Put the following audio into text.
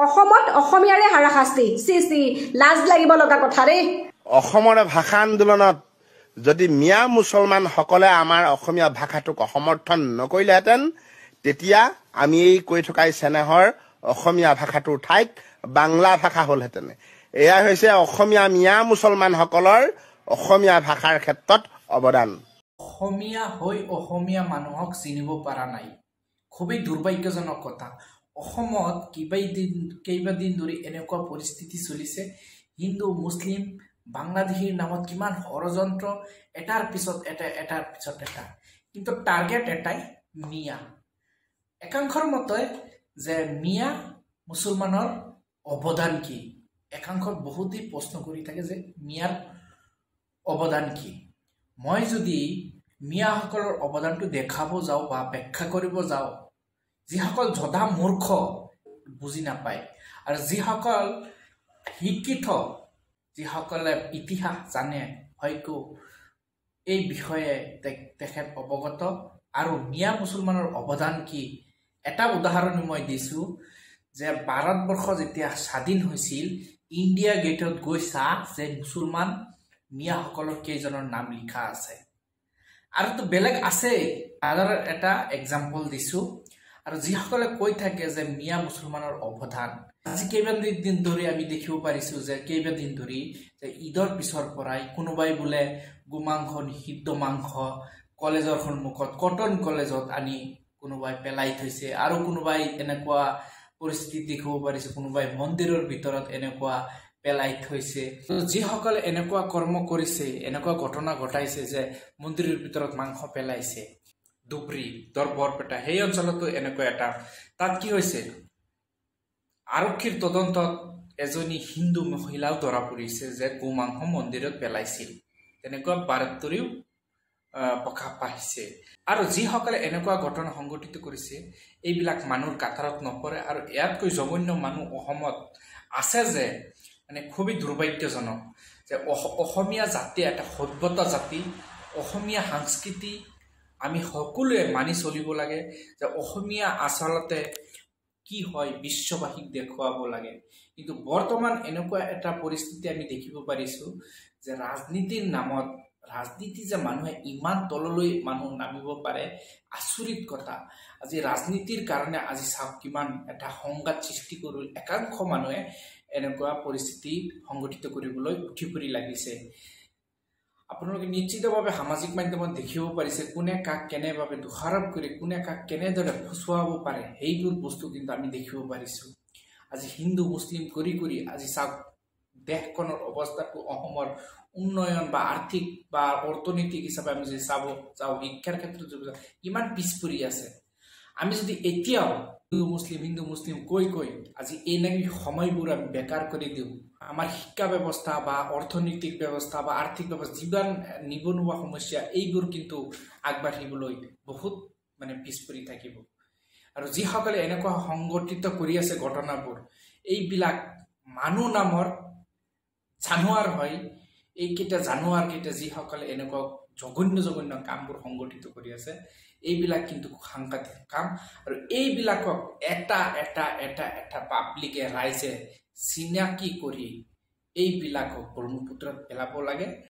অসমত অসমীয়াৰে হাৰাশাস্তি সি লাজ লাগিব লগা কথা ৰে অসমৰ ভাষা আন্দোলনত যদি মিয়া মুছলমান সকলে আমাৰ অসমীয়া ভাষাটোক সমৰ্থন নকৰিলেহেঁতেন তেতিয়া আমি এই কৈ থকা চেনেহৰ অসমীয়া ভাষাটোৰ ঠাইত বাংলা ভাষা হ'লহেঁতেন। এয়া হৈছে অসমীয়া মিয়া মুছলমান সকলৰ অসমীয়া ভাষাৰ ক্ষেত্ৰত অৱদান। অসমীয়া হৈ অসমীয়া মানুহক চিনিব পৰা নাই, খুবেই দুৰ্ভাগ্যজনক কথা। অসমত কেইবাদিন ধৰি এনেকুৱা পৰিস্থিতি চলিছে, হিন্দু মুছলিম বাংলাদেশীৰ নামত কিমান ষড়যন্ত্ৰ, এটাৰ পিছত এটা, কিন্তু টাৰ্গেট এটাই মিয়া। একাংশৰ মতে যে মিয়া মুছলমানৰ অৱদান কি, একাংশৰ বহুতেই প্ৰশ্ন কৰি থাকে যে মিয়াৰ অৱদান কি। মই যদি মিয়াসকলৰ অৱদানটো দেখাব যাওঁ বা ব্যাখ্যা কৰিব যাওঁ, যিসকল জধা মূৰ্খ বুজি নাপায় আৰু যিসকল শিক্ষিত, যিসকলে ইতিহাস জানে, হয়তো এই বিষয়ে তেখেত অৱগত। আৰু মিয়া মুছলমানৰ অৱদান কি এটা উদাহৰণ মই দিছোঁ যে ভাৰতবৰ্ষ যেতিয়া স্বাধীন হৈছিল, ইণ্ডিয়া গেটত গৈ চাহ যে মুছলমান মিয়াসকলৰ কেইজনৰ নাম লিখা আছে। আৰু তো বেলেগ আছে, তাৰ এটা এক্সাম্পল দিছোঁ। আৰু যিসকলে কৈ থাকে যে মিয়া মুছলমানৰ অৱদান, আজি কেইবাদিন ধৰি আমি দেখিব পাৰিছোঁ যে কেইবাদিন ধৰি যে ঈদৰ পিছৰ পৰাই কোনোবাই বোলে গোমাংস নিষিদ্ধ মাংস কলেজৰ সন্মুখত, কটন কলেজত আনি কোনোবাই পেলাই থৈছে, আৰু কোনোবাই এনেকুৱা পৰিস্থিতি দেখিব পাৰিছে কোনোবাই মন্দিৰৰ ভিতৰত এনেকুৱা পেলাই থৈছে। যিসকলে এনেকুৱা কৰ্ম কৰিছে, এনেকুৱা ঘটনা ঘটাইছে যে মন্দিৰৰ ভিতৰত মাংস পেলাইছে, ধুবুৰী বৰপেটা সেই অঞ্চলতো এনেকুৱা এটা, তাত কি হৈছে, আৰক্ষীৰ তদন্তত এজনী হিন্দু মহিলাও ধৰা পৰিছে যে গোমাংস মন্দিৰত পেলাইছিল, তেনেকুৱা বাতৰিও প্ৰকাশ পাইছে। আৰু যিসকলে এনেকুৱা ঘটনা সংঘটিত কৰিছে এইবিলাক মানুহৰ কাটাৰত নপৰে। আৰু ইয়াতকৈ জঘন্য মানুহ অসমত আছে যে মানে খুবেই দুৰ্ভাগ্যজনক যে অসমীয়া জাতি এটা সভ্যতা জাতি, অসমীয়া সংস্কৃতি আমি সকলোৱে মানি চলিব লাগে, যে অসমীয়া আচলতে কি হয় বিশ্ববাসীক দেখুৱাব লাগে। কিন্তু বৰ্তমান এনেকুৱা এটা পৰিস্থিতি আমি দেখিব পাৰিছোঁ যে ৰাজনীতিৰ নামত, ৰাজনীতি যে মানুহে ইমান তললৈ মানুহ নামিব পাৰে, আচৰিত কথা। আজি ৰাজনীতিৰ কাৰণে আজি চাওক কিমান এটা সংঘাত সৃষ্টি কৰি একাংশ মানুহে এনেকুৱা পৰিস্থিতি সংঘটিত কৰিবলৈ উঠি পৰি লাগিছে। আপোনালোকে নিশ্চিতভাৱে সামাজিক মাধ্যমত দেখিব পাৰিছে কোনে কাক কেনেভাৱে দোষাৰোপ কৰি কোনে কাক কেনেদৰে ফচুৱাব পাৰে, সেইবোৰ বস্তু কিন্তু আমি দেখিব পাৰিছোঁ। আজি হিন্দু মুছলিম কৰি আজি চাওক দেশখনৰ অৱস্থাটো, অসমৰ উন্নয়ন বা আৰ্থিক বা অৰ্থনৈতিক হিচাপে আমি যদি চাব যাওঁ, শিক্ষাৰ ক্ষেত্ৰত ইমান পিছ পৰি আছে। আমি যদি এতিয়াও হিন্দু মুছলিম কৈ আজি এনেকৈ সময়বোৰ আমি বেকাৰ কৰি দিওঁ, আমাৰ শিক্ষা ব্যৱস্থা বা অৰ্থনৈতিক ব্যৱস্থা বা আৰ্থিক ব্যৱস্থা যিমান নিবনুৱা সমস্যা, এইবোৰ কিন্তু আগবাঢ়িবলৈ বহুত মানে পিছ পৰি থাকিব। আৰু যিসকলে এনেকুৱা সংগঠিত কৰি আছে ঘটনাবোৰ, এইবিলাক মানুহ নামৰ জানুৱাৰ হয়, এইকেইটা জানুৱাৰকেইটা যিসকলে এনেকুৱা জঘন্য কামবোৰ সংগঠিত কৰি আছে, এইবিলাক কিন্তু সাংঘাতিক কাম। আৰু এইবিলাকক এটা পাব্লিকে, ৰাইজে চিনাকি কৰি এইবিলাকক ব্ৰহ্মপুত্ৰত পেলাব লাগে।